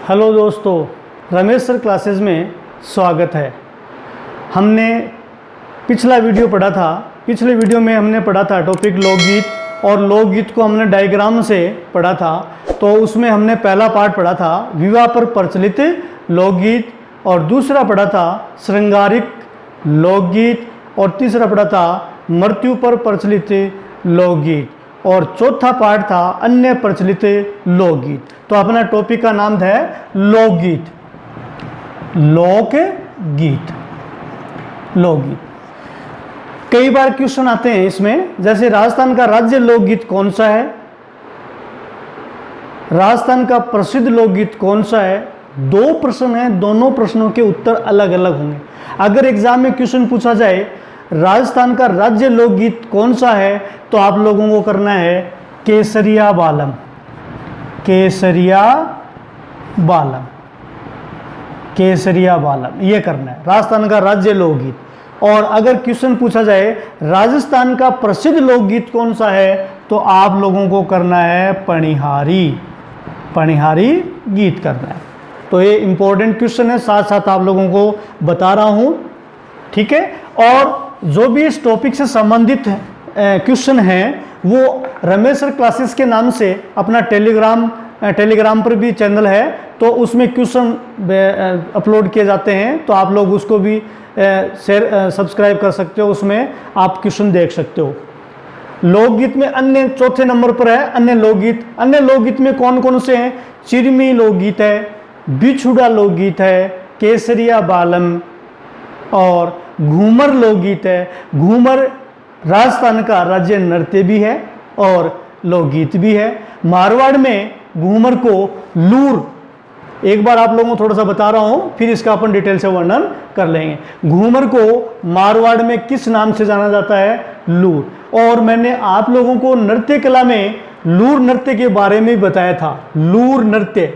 Hello दोस्तों, Ramesh sir classes में स्वागत है। हमने पिछला वीडियो पढ़ा था। पिछले वीडियो में हमने पढ़ा था टॉपिक लोकगीत, और लोकगीत को हमने डायग्राम से पढ़ा था। तो उसमें हमने पहला पार्ट पढ़ा था विवाह पर प्रचलित लोकगीत, और दूसरा पढ़ा था श्रृंगारिक लोकगीत, और तीसरा पढ़ा था मृत्यु पर प्रचलित लोकगीत, और चौथा पार्ट था अन्य प्रचलित लोकगीत। तो अपना टॉपिक का नाम है लोकगीत। लोकगीत लोकगीत कई बार क्वेश्चन आते हैं इसमें, जैसे राजस्थान का राज्य लोकगीत कौन सा है, राजस्थान का प्रसिद्ध लोकगीत कौन सा है। दो प्रश्न हैं, दोनों प्रश्नों के उत्तर अलग अलग होंगे। अगर एग्जाम में क्वेश्चन पूछा जाए राजस्थान का राज्य लोकगीत कौन सा है, तो आप लोगों को करना है केसरिया बालम। केसरिया बालम, केसरिया बालम, ये करना है राजस्थान का राज्य लोकगीत। और अगर क्वेश्चन पूछा जाए राजस्थान का प्रसिद्ध लोकगीत कौन सा है, तो आप लोगों को करना है पणिहारी। पणिहारी गीत करना है। तो ये इंपॉर्टेंट क्वेश्चन है, साथ साथ आप लोगों को बता रहा हूं, ठीक है। और जो भी इस टॉपिक से संबंधित क्वेश्चन हैं वो रमेश सर क्लासेस के नाम से अपना टेलीग्राम पर भी चैनल है, तो उसमें क्वेश्चन अपलोड किए जाते हैं। तो आप लोग उसको भी शेयर सब्सक्राइब कर सकते हो, उसमें आप क्वेश्चन देख सकते हो। लोकगीत में अन्य चौथे नंबर पर है अन्य लोकगीत। अन्य लोकगीत में कौन कौन से हैं? चिरमी लोकगीत है, बिछुड़ा लोकगीत है, केसरिया बालम और घूमर लोकगीत है। घूमर राजस्थान का राज्य नृत्य भी है और लोकगीत भी है। मारवाड़ में घूमर को लूर, एक बार आप लोगों को थोड़ा सा बता रहा हूं, फिर इसका अपन डिटेल से वर्णन कर लेंगे। घूमर को मारवाड़ में किस नाम से जाना जाता है? लूर। और मैंने आप लोगों को नृत्य कला में लूर नृत्य के बारे में बताया था। लूर नृत्य,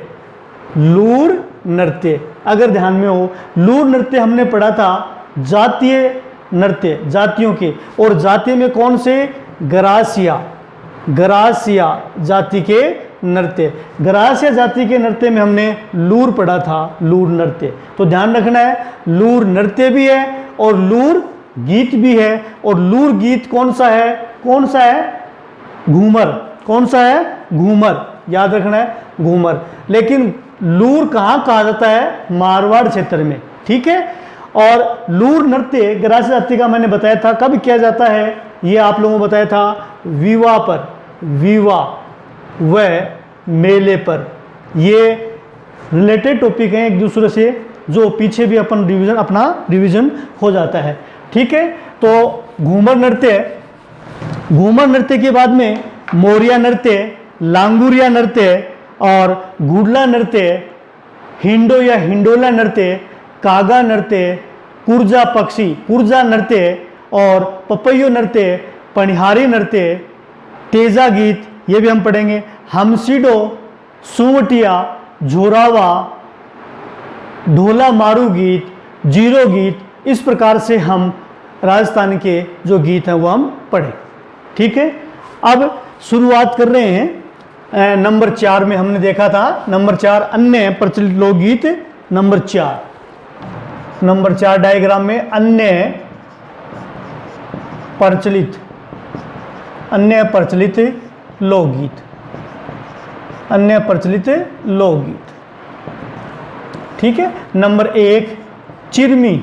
लूर नृत्य अगर ध्यान में हो, लूर नृत्य हमने पढ़ा था जातीय नृत्य, जातियों के। और जाति में कौन से? गरासिया, गरासिया जाति के नृत्य। गरासिया जाति के नृत्य में हमने लूर पढ़ा था, लूर नृत्य। तो ध्यान रखना है, लूर नृत्य भी है और लूर गीत भी है। और लूर गीत कौन सा है? कौन सा है? घूमर। कौन सा है? घूमर, याद रखना है, घूमर। लेकिन लूर कहाँ कहा जाता है? मारवाड़ क्षेत्र में, ठीक है। और लूर नृत्य गरासिया जाति का मैंने बताया था कब किया जाता है, ये आप लोगों को बताया था विवाह पर, विवाह व मेले पर। ये रिलेटेड टॉपिक हैं एक दूसरे से, जो पीछे भी अपन अपना रिवीजन हो जाता है, ठीक है। तो घूमर नृत्य, घूमर नृत्य के बाद में मोरिया नृत्य, लांगुरिया नृत्य और गुडला नृत्य, हिंडो या हिंडोला नृत्य, कागा नृत्य, कुर्जा पक्षी, कुर्जा नृत्य और पपैयो नृत्य, पणिहारी नृत्य, तेजा गीत, ये भी हम पढ़ेंगे। हमसीडो, सुवटिया, झोरावा, ढोला मारू गीत, जीरो गीत, इस प्रकार से हम राजस्थान के जो गीत हैं वो हम पढ़ें, ठीक है। अब शुरुआत कर रहे हैं नंबर 4 में। हमने देखा था नंबर 4 अन्य प्रचलित लोकगीत। नंबर 4 डायग्राम में अन्य प्रचलित लोकगीत, अन्य प्रचलित लोकगीत, ठीक है। नंबर 1 चिरमी,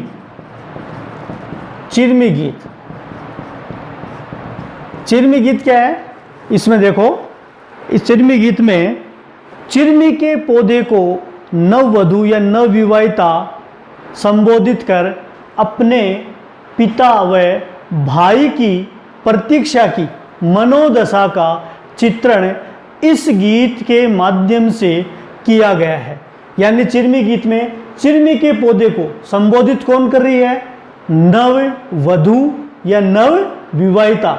चिरमी गीत। चिरमी गीत क्या है? इसमें देखो, इस चिरमी गीत में चिरमी के पौधे को नववधु या नवविवाहिता संबोधित कर अपने पिता व भाई की प्रतीक्षा की मनोदशा का चित्रण इस गीत के माध्यम से किया गया है। यानी चिरमी गीत में चिरमी के पौधे को संबोधित कौन कर रही है? नववधु या नवविवाहिता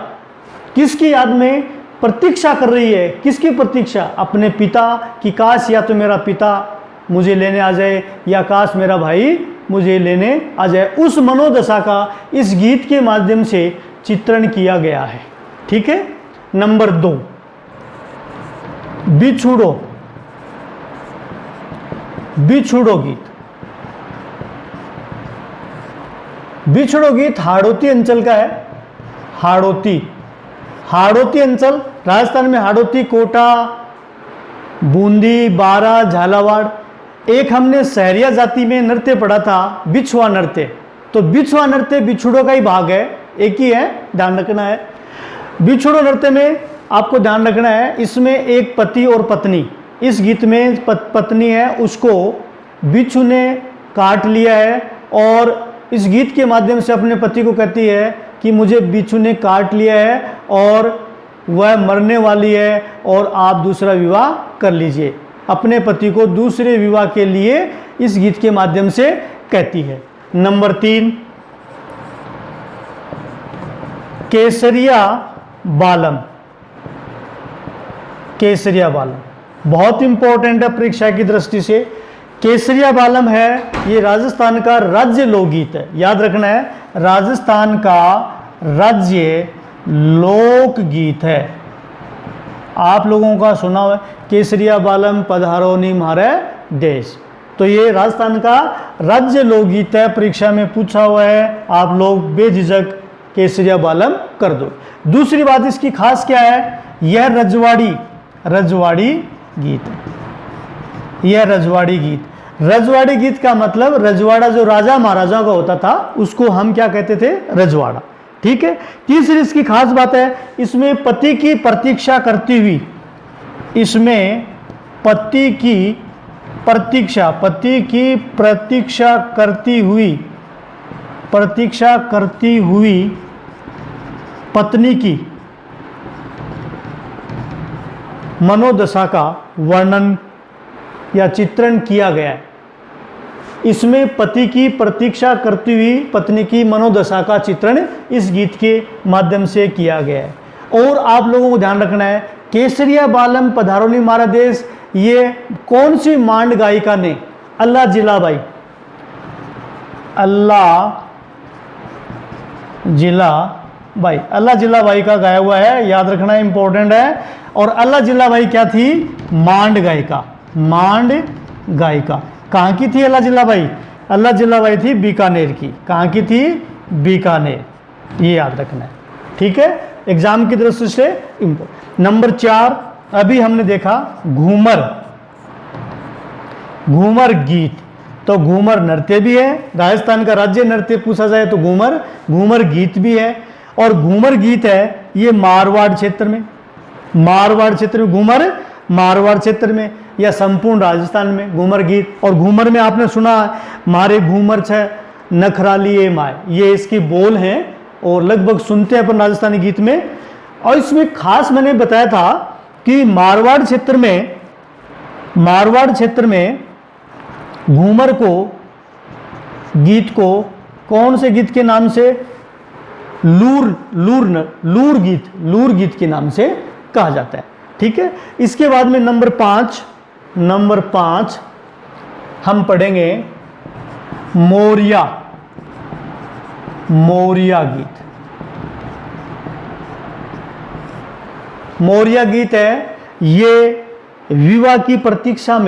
किसकी याद में प्रतीक्षा कर रही है? किसकी प्रतीक्षा? अपने पिता की, काश या तो मेरा पिता मुझे लेने आ जाए, या काश मेरा भाई मुझे लेने आ जाए। उस मनोदशा का इस गीत के माध्यम से चित्रण किया गया है, ठीक है। नंबर 2 बिछुड़ो, बिछुड़ो गीत। बिछुड़ो गीत हाड़ौती अंचल का है। हाड़ौती, हाड़ौती अंचल राजस्थान में, हाड़ौती, कोटा, बूंदी, बारा, झालावाड़। एक हमने सहरिया जाति में नृत्य पढ़ा था, बिछुआ नृत्य। तो बिछुआ नृत्य बिछुड़ो का ही भाग है, एक ही है, ध्यान रखना है। बिछुड़ो नृत्य में आपको ध्यान रखना है, इसमें एक पति और पत्नी, इस गीत में पत्नी है, उसको बिच्छू ने काट लिया है और इस गीत के माध्यम से अपने पति को कहती है कि मुझे बिच्छू ने काट लिया है और वह मरने वाली है और आप दूसरा विवाह कर लीजिए। अपने पति को दूसरे विवाह के लिए इस गीत के माध्यम से कहती है। नंबर 3, केसरिया बालम। केसरिया बालम बहुत इंपॉर्टेंट है परीक्षा की दृष्टि से। केसरिया बालम है, ये राजस्थान का राज्य लोकगीत है, याद रखना है, राजस्थान का राज्य लोकगीत है। आप लोगों का सुना हुआ केसरिया बालम पधारो नी म्हारे देश, तो ये राजस्थान का राज्य लोकगीत है, परीक्षा में पूछा हुआ है, आप लोग बेझिझक केसरिया बालम कर दो। दूसरी बात इसकी खास क्या है, यह रजवाड़ी गीत है। यह रजवाड़ी गीत, रजवाड़ी गीत का मतलब रजवाड़ा जो राजा महाराजा का होता था उसको हम क्या कहते थे, रजवाड़ा। ठीक है। तीसरी इसकी खास बात है, इसमें पति की प्रतीक्षा करती हुई, इसमें पति की प्रतीक्षा करती हुई पत्नी की मनोदशा का वर्णन या चित्रण किया गया है। इसमें पति की प्रतीक्षा करती हुई पत्नी की मनोदशा का चित्रण इस गीत के माध्यम से किया गया है। और आप लोगों को ध्यान रखना है, केसरिया बालम पधारो नी म्हारा देश, ये कौन सी मांड गायिका ने, अल्लाह जिलाबाई, अल्लाह जिलाबाई का गाया हुआ है, याद रखना इंपॉर्टेंट है। और अल्लाह जिलाबाई क्या थी, मांड गायिका। कहाँ की थी अल्लाह जिलाबाई? अल्लाह जिलाबाई थी बीकानेर की। कहाँ की थी? बीकानेर, ये याद रखना है। ठीक है, एग्जाम की दृष्टि से इम्पोर्टेंट। नंबर 4, अभी हमने देखा घूमर गीत। तो घूमर नृत्य भी है, राजस्थान का राज्य नृत्य पूछा जाए तो घूमर गीत भी है। और घूमर गीत है ये मारवाड़ क्षेत्र में घूमर, मारवाड़ क्षेत्र में या संपूर्ण राजस्थान में घूमर गीत। और घूमर में आपने सुना मारे घूमर छ नखराली ए माए, ये इसके बोल हैं और लगभग सुनते हैं अपन राजस्थानी गीत में। और इसमें खास मैंने बताया था कि मारवाड़ क्षेत्र में घूमर गीत को कौन से गीत के नाम से, लूर गीत के नाम से कहा जाता है। ठीक है। इसके बाद में नंबर 5 हम पढ़ेंगे मोरिया गीत। मोरिया गीत है, ये विवाह की प्रतीक्षा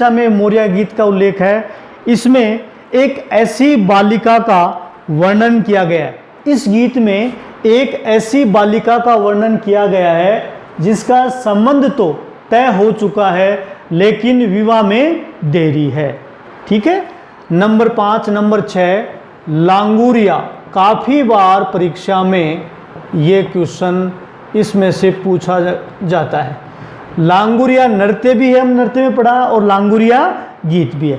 में मोरिया गीत का उल्लेख है। इसमें एक ऐसी बालिका का वर्णन किया गया है। इस गीत में एक ऐसी बालिका का वर्णन किया गया है जिसका संबंध तो तय हो चुका है लेकिन विवाह में देरी है। ठीक है। Number 5, number 6 Languriya. काफ़ी बार परीक्षा में ये क्वेश्चन इसमें से पूछा जाता है। लांगुरिया नृत्य भी है, हम नृत्य में पढ़ा, और लांगुरिया गीत भी है।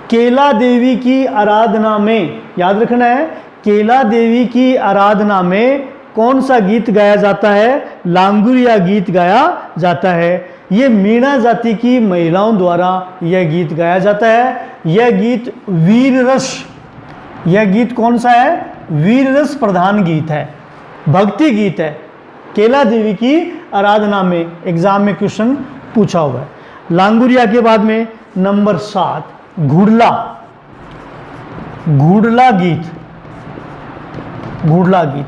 केला देवी की आराधना में, याद रखना है, केला देवी की आराधना में कौन सा गीत गाया जाता है? लांगुरिया गीत गाया जाता है। ये मीणा जाति की महिलाओं द्वारा यह गीत गाया जाता है। यह गीत वीर रस कौन सा है? वीर रस प्रधान गीत है, भक्ति गीत है। केला देवी की आराधना में एग्जाम में क्वेश्चन पूछा हुआ है। लांगुरिया के बाद में नंबर 7 घुड़ला गीत।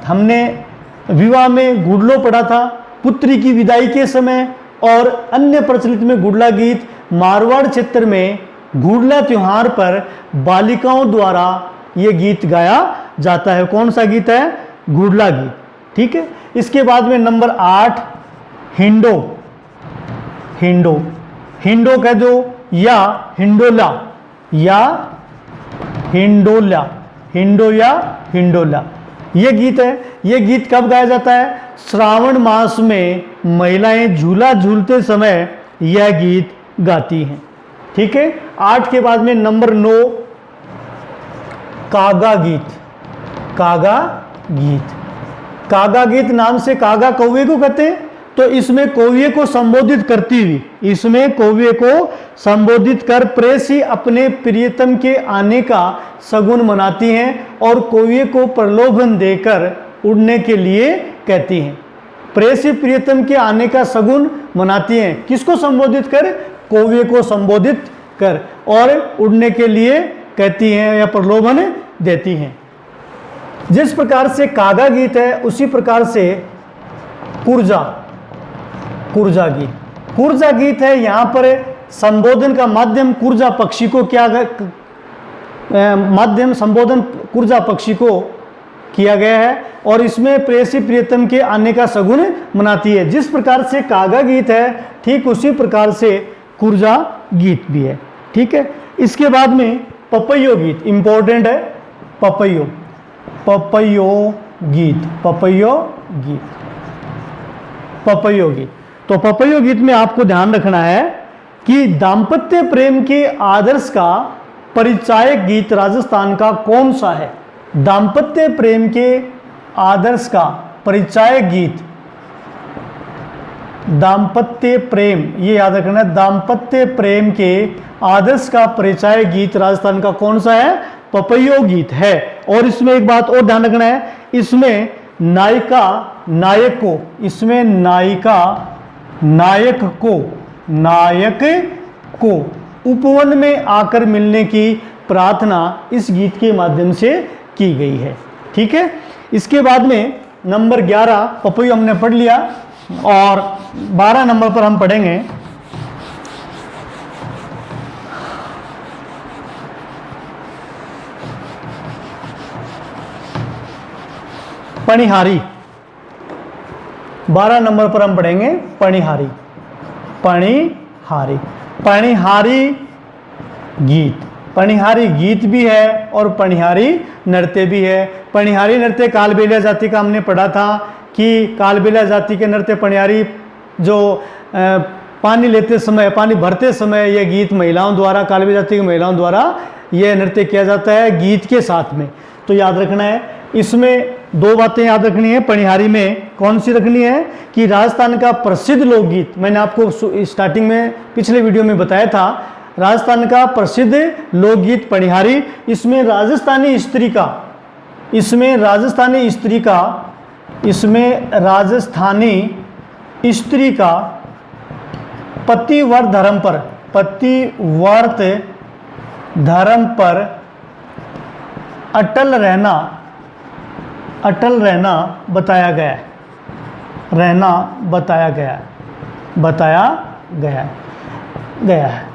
हमने विवाह में घुड़लो पढ़ा था, पुत्री की विदाई के समय, और अन्य प्रचलित में घुड़ला गीत मारवाड़ क्षेत्र में घुड़ला त्योहार पर बालिकाओं द्वारा ये गीत गाया जाता है। कौन सा गीत है? घुड़ला गीत। ठीक है। इसके बाद में नंबर 8 हिंडो। हिंडो, हिंडो कह दो या हिंडोला या हिंडोला, हिंडो या हिंडोला, ये गीत है। ये गीत कब गाया जाता है? श्रावण मास में महिलाएं झूला झूलते समय यह गीत गाती हैं। ठीक है। 8 के बाद में नंबर 9 कागा गीत। कागा गीत, कागा गीत नाम से कागा कौवे को कहते हैं, तो इसमें कौवे को संबोधित करती हुई, इसमें कौवे को संबोधित कर प्रेसी अपने प्रियतम के आने का शगुन मनाती हैं और कौवे को प्रलोभन देकर उड़ने के लिए कहती हैं। प्रेसी प्रियतम के आने का शगुन मनाती हैं, किसको संबोधित कर? कौवे को संबोधित कर, और उड़ने के लिए कहती हैं या प्रलोभन देती हैं। जिस प्रकार से कागा गीत है उसी प्रकार से कुर्जा, कुर्जा गीत। कुर्जा गीत है, यहाँ पर संबोधन का माध्यम कुर्जा पक्षी को क्या माध्यम संबोधन कुर्जा पक्षी को किया गया है और इसमें प्रेसी प्रियतम के आने का शगुन मनाती है। जिस प्रकार से कागा गीत है ठीक उसी प्रकार से कुर्जा गीत भी है। ठीक है। इसके बाद में पपैयो गीत इंपॉर्टेंट है। पपैयो, पपैयो गीत, पपैयो गीत, पपैयो गीत। तो पपैयो गीत में आपको ध्यान रखना है कि दाम्पत्य प्रेम के आदर्श का परिचायक गीत राजस्थान का कौन सा है? दाम्पत्य प्रेम के आदर्श का परिचायक गीत, दाम्पत्य प्रेम, ये याद रखना है, दाम्पत्य प्रेम के आदर्श का परिचायक गीत राजस्थान का कौन सा है? पपैयो गीत है। और इसमें एक बात और ध्यान रखना है, इसमें नायिका नायक को, इसमें नायिका नायक को, नायक को उपवन में आकर मिलने की प्रार्थना इस गीत के माध्यम से की गई है। ठीक है। इसके बाद में नंबर 11 पपैयो हमने पढ़ लिया और 12 नंबर पर हम पढ़ेंगे पणिहारी। 12 नंबर पर हम पढ़ेंगे पणिहारी। पणिहारी, पणिहारी गीत, पणिहारी गीत भी है और पणिहारी नृत्य भी है। पणिहारी नृत्य कालबेलिया जाति का हमने पढ़ा था कि कालबेलिया जाति के नृत्य पणिहारी जो पानी लेते समय, पानी भरते समय यह गीत महिलाओं द्वारा, कालबेलिया जाति की महिलाओं द्वारा यह नृत्य किया जाता है गीत के साथ में। तो याद रखना है, इसमें 2 बातें याद रखनी है। पणिहारी में कौन सी रखनी है कि राजस्थान का प्रसिद्ध लोकगीत, मैंने आपको स्टार्टिंग में पिछले वीडियो में बताया था, राजस्थान का प्रसिद्ध लोकगीत पणिहारी। इसमें राजस्थानी स्त्री का, इसमें राजस्थानी स्त्री का, इसमें राजस्थानी स्त्री का पतिव्रत धर्म पर, पतिव्रत धर्म पर अटल रहना, अटल रहना बताया गया है, रहना बताया गया, बताया गया गया है।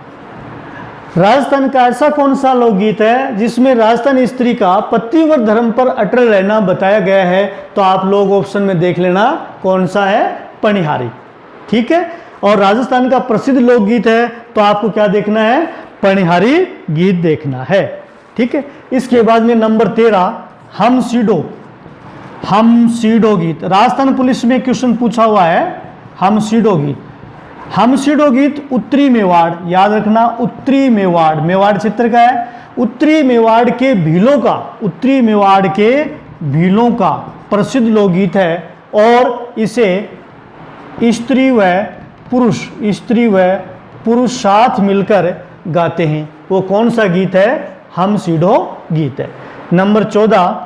राजस्थान का ऐसा कौन सा लोकगीत है जिसमें राजस्थानी स्त्री का पतिव्रत धर्म पर अटल रहना बताया गया है? तो आप लोग ऑप्शन में देख लेना कौन सा है? पणिहारी। ठीक है। और राजस्थान का प्रसिद्ध लोकगीत है तो आपको क्या देखना है? पणिहारी गीत देखना है। ठीक है। इसके बाद में नंबर 13 हम सीडो, हम सीडो गीत। राजस्थान पुलिस में क्वेश्चन पूछा हुआ है हम सीडो गीत। हम सीडो गीत उत्तरी मेवाड़, याद रखना उत्तरी मेवाड़, मेवाड़ क्षेत्र का है, उत्तरी मेवाड़ के भीलों का, उत्तरी मेवाड़ के भीलों का प्रसिद्ध लोकगीत है और इसे स्त्री व पुरुष, स्त्री व पुरुष साथ मिलकर गाते हैं। वो कौन सा गीत है? हम सीडो गीत है। नंबर 14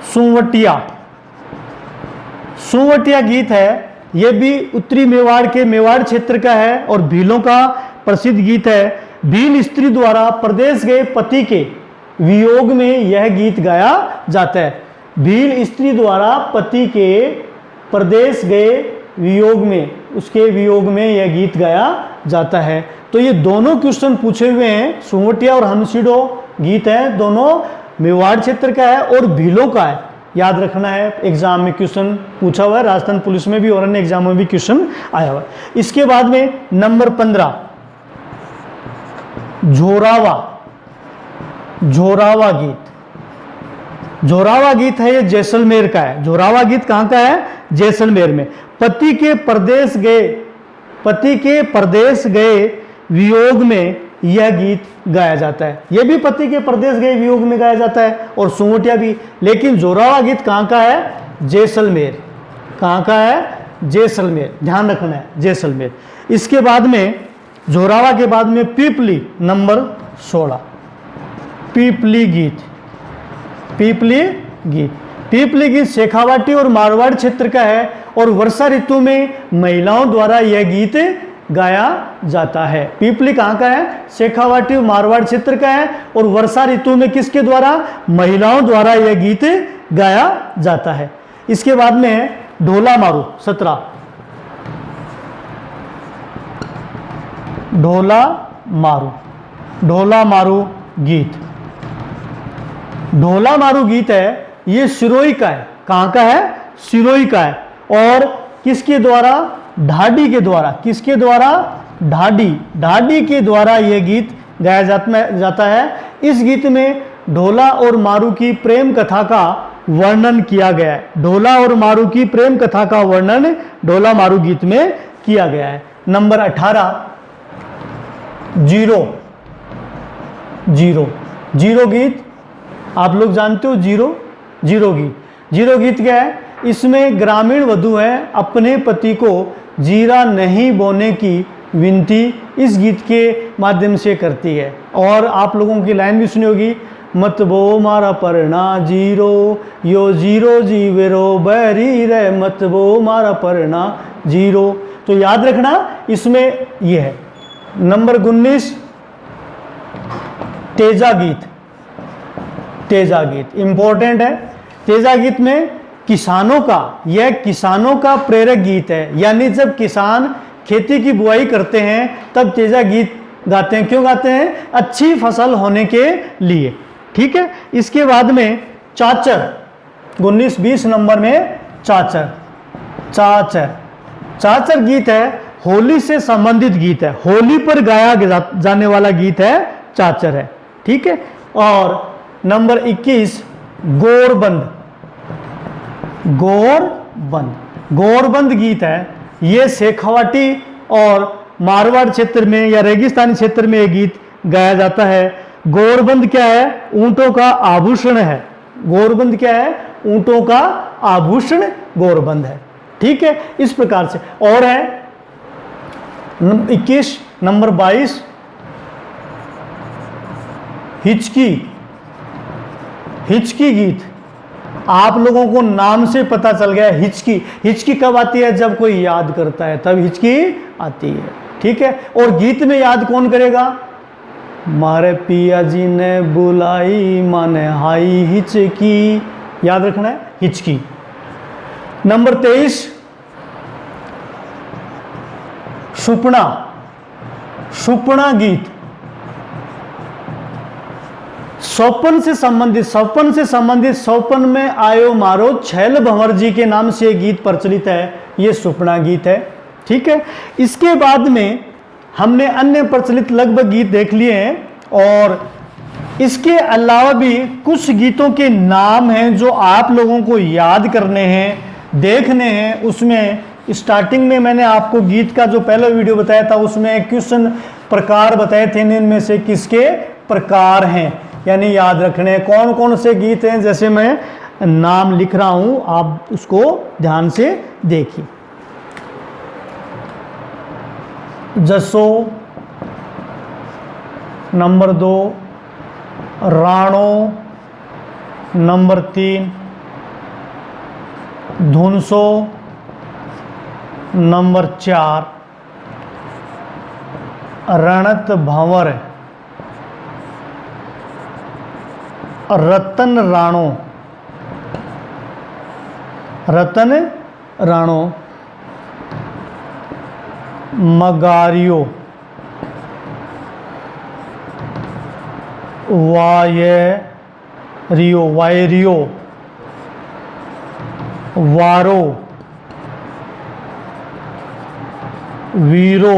सुवटिया, सुवटिया गीत है। यह भी उत्तरी मेवाड़ के मेवाड़ क्षेत्र का है और भीलों का प्रसिद्ध गीत है। भील स्त्री द्वारा प्रदेश गए पति के वियोग में यह गीत गाया जाता है। भील स्त्री द्वारा पति के प्रदेश गए वियोग में उसके वियोग में यह गीत गाया जाता है। तो ये दोनों क्वेश्चन पूछे हुए हैं, सुंगटिया और हंसिडो गीत है, दोनों मेवाड़ क्षेत्र का है और भीलों का है, याद रखना है। एग्जाम में क्वेश्चन पूछा हुआ है, राजस्थान पुलिस में भी और अन्य एग्जामों में भी क्वेश्चन आया हुआ है। इसके बाद में नंबर 15 जोरावा, जोरावा गीत। जोरावा गीत है, ये जैसलमेर का है। जोरावा गीत कहाँ का है? जैसलमेर में। पति के परदेश गए वियोग में यह गीत गाया जाता है। यह भी पति के परदेश गए वियोग में गाया जाता है और सुंगटिया भी। लेकिन जोरावा गीत कहाँ का है? जैसलमेर। कहाँ का है? जैसलमेर, ध्यान रखना है, जैसलमेर। इसके बाद में जोरावा के बाद में पीपली नंबर 16, पीपली गीत। पीपली गीत, पीपली गीत शेखावाटी और मारवाड़ क्षेत्र का है और वर्षा ऋतु में महिलाओं द्वारा यह गीत गाया जाता है। पीपली कहाँ का है? शेखावाटी और मारवाड़ क्षेत्र का है और वर्षा ऋतु में किसके द्वारा? महिलाओं द्वारा यह गीत गाया जाता है। इसके बाद में है ढोला मारू 17, ढोला मारू, ढोला मारू गीत। ढोला मारू गीत है, ये सिरोही का है। कहाँ का है? सिरोही का है और किसके द्वारा? ढाडी के द्वारा। किसके द्वारा? ढाडी, ढाडी के द्वारा यह गीत गाया जाता है। इस गीत में ढोला और मारू की प्रेम कथा का वर्णन किया गया है। ढोला और मारू की प्रेम कथा का वर्णन ढोला मारू गीत में किया गया है। नंबर 18 जीरो, जीरो, जीरो गीत आप लोग जानते हो। जीरो, जीरो गीत। जीरो गीत क्या है? इसमें ग्रामीण वधु है अपने पति को जीरा नहीं बोने की विनती इस गीत के माध्यम से करती है। और आप लोगों की लाइन भी सुनी होगी, मत बो मारा परना जीरो, यो जीरो जीवेरो बैरी रे, मत बो मारा परना जीरो। तो याद रखना इसमें यह है। नंबर 19 तेजा गीत। तेजा गीत इंपॉर्टेंट है। तेजा गीत में किसानों का, यह किसानों का प्रेरक गीत है। यानी जब किसान खेती की बुआई करते हैं तब तेजा गीत गाते हैं। क्यों गाते हैं? अच्छी फसल होने के लिए। ठीक है। इसके बाद में चाचर 19-20 नंबर में चाचर, चाचर, चाचर गीत है, होली से संबंधित गीत है। होली पर गाया जाने वाला गीत है, चाचर है। ठीक है। और नंबर 21 गोरबंद, गोरबंद, गोरबंद गीत है। ये शेखावाटी और मारवाड़ क्षेत्र में या रेगिस्तानी क्षेत्र में ये गीत गाया जाता है। गोरबंद क्या है? ऊंटों का आभूषण है। गोरबंद क्या है? ऊंटों का आभूषण गोरबंद है। ठीक है। इस प्रकार से और है 21 नंबर 22 हिचकी, हिचकी गीत। आप लोगों को नाम से पता चल गया हिचकी। हिचकी कब आती है? जब कोई याद करता है तब हिचकी आती है। ठीक है। और गीत में याद कौन करेगा? मारे पिया जी ने बुलाई माने हाई हिचकी, याद रखना है, हिचकी। नंबर 23 सुपना, सुपना गीत। सौपन से संबंधित, सौपन से संबंधित, सौपन में आयो मारो छैल भंवर जी के नाम से गीत प्रचलित है। ये सुपना गीत है। ठीक है। इसके बाद में हमने अन्य प्रचलित लगभग गीत देख लिए हैं और इसके अलावा भी कुछ गीतों के नाम हैं जो आप लोगों को याद करने हैं, देखने हैं। उसमें स्टार्टिंग में मैंने आपको गीत का जो पहला वीडियो बताया था उसमें क्वेश्चन प्रकार बताए थे, इनमें से किसके प्रकार हैं, यानी याद रखने कौन कौन से गीत हैं। जैसे मैं नाम लिख रहा हूं, आप उसको ध्यान से देखिए। जसो नंबर 2, राणो नंबर 3, धुनसो नंबर 4, रणत भंवर, रतन राणो, रतन राणो, मगारियो, वायरियो, वायरियो, वारो, वीरो,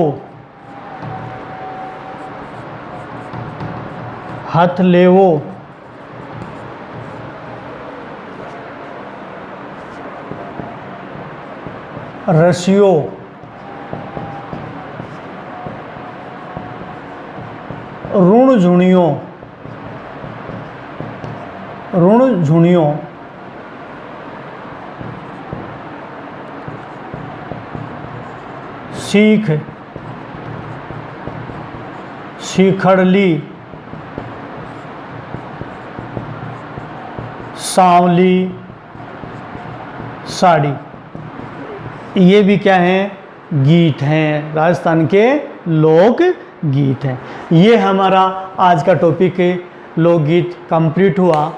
हथलेवो, रसियो, ऋणझुणियों, ऋणझुणियों, सीख, शिखड़ली, सांवली, साड़ी। ये भी क्या हैं? गीत हैं, राजस्थान के लोक गीत हैं। ये हमारा आज का टॉपिक है, लोकगीत कंप्लीट हुआ।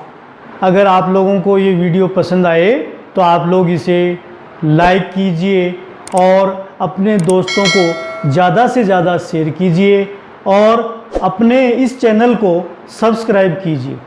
अगर आप लोगों को ये वीडियो पसंद आए तो आप लोग इसे लाइक कीजिए और अपने दोस्तों को ज़्यादा से ज़्यादा शेयर कीजिए और अपने इस चैनल को सब्सक्राइब कीजिए।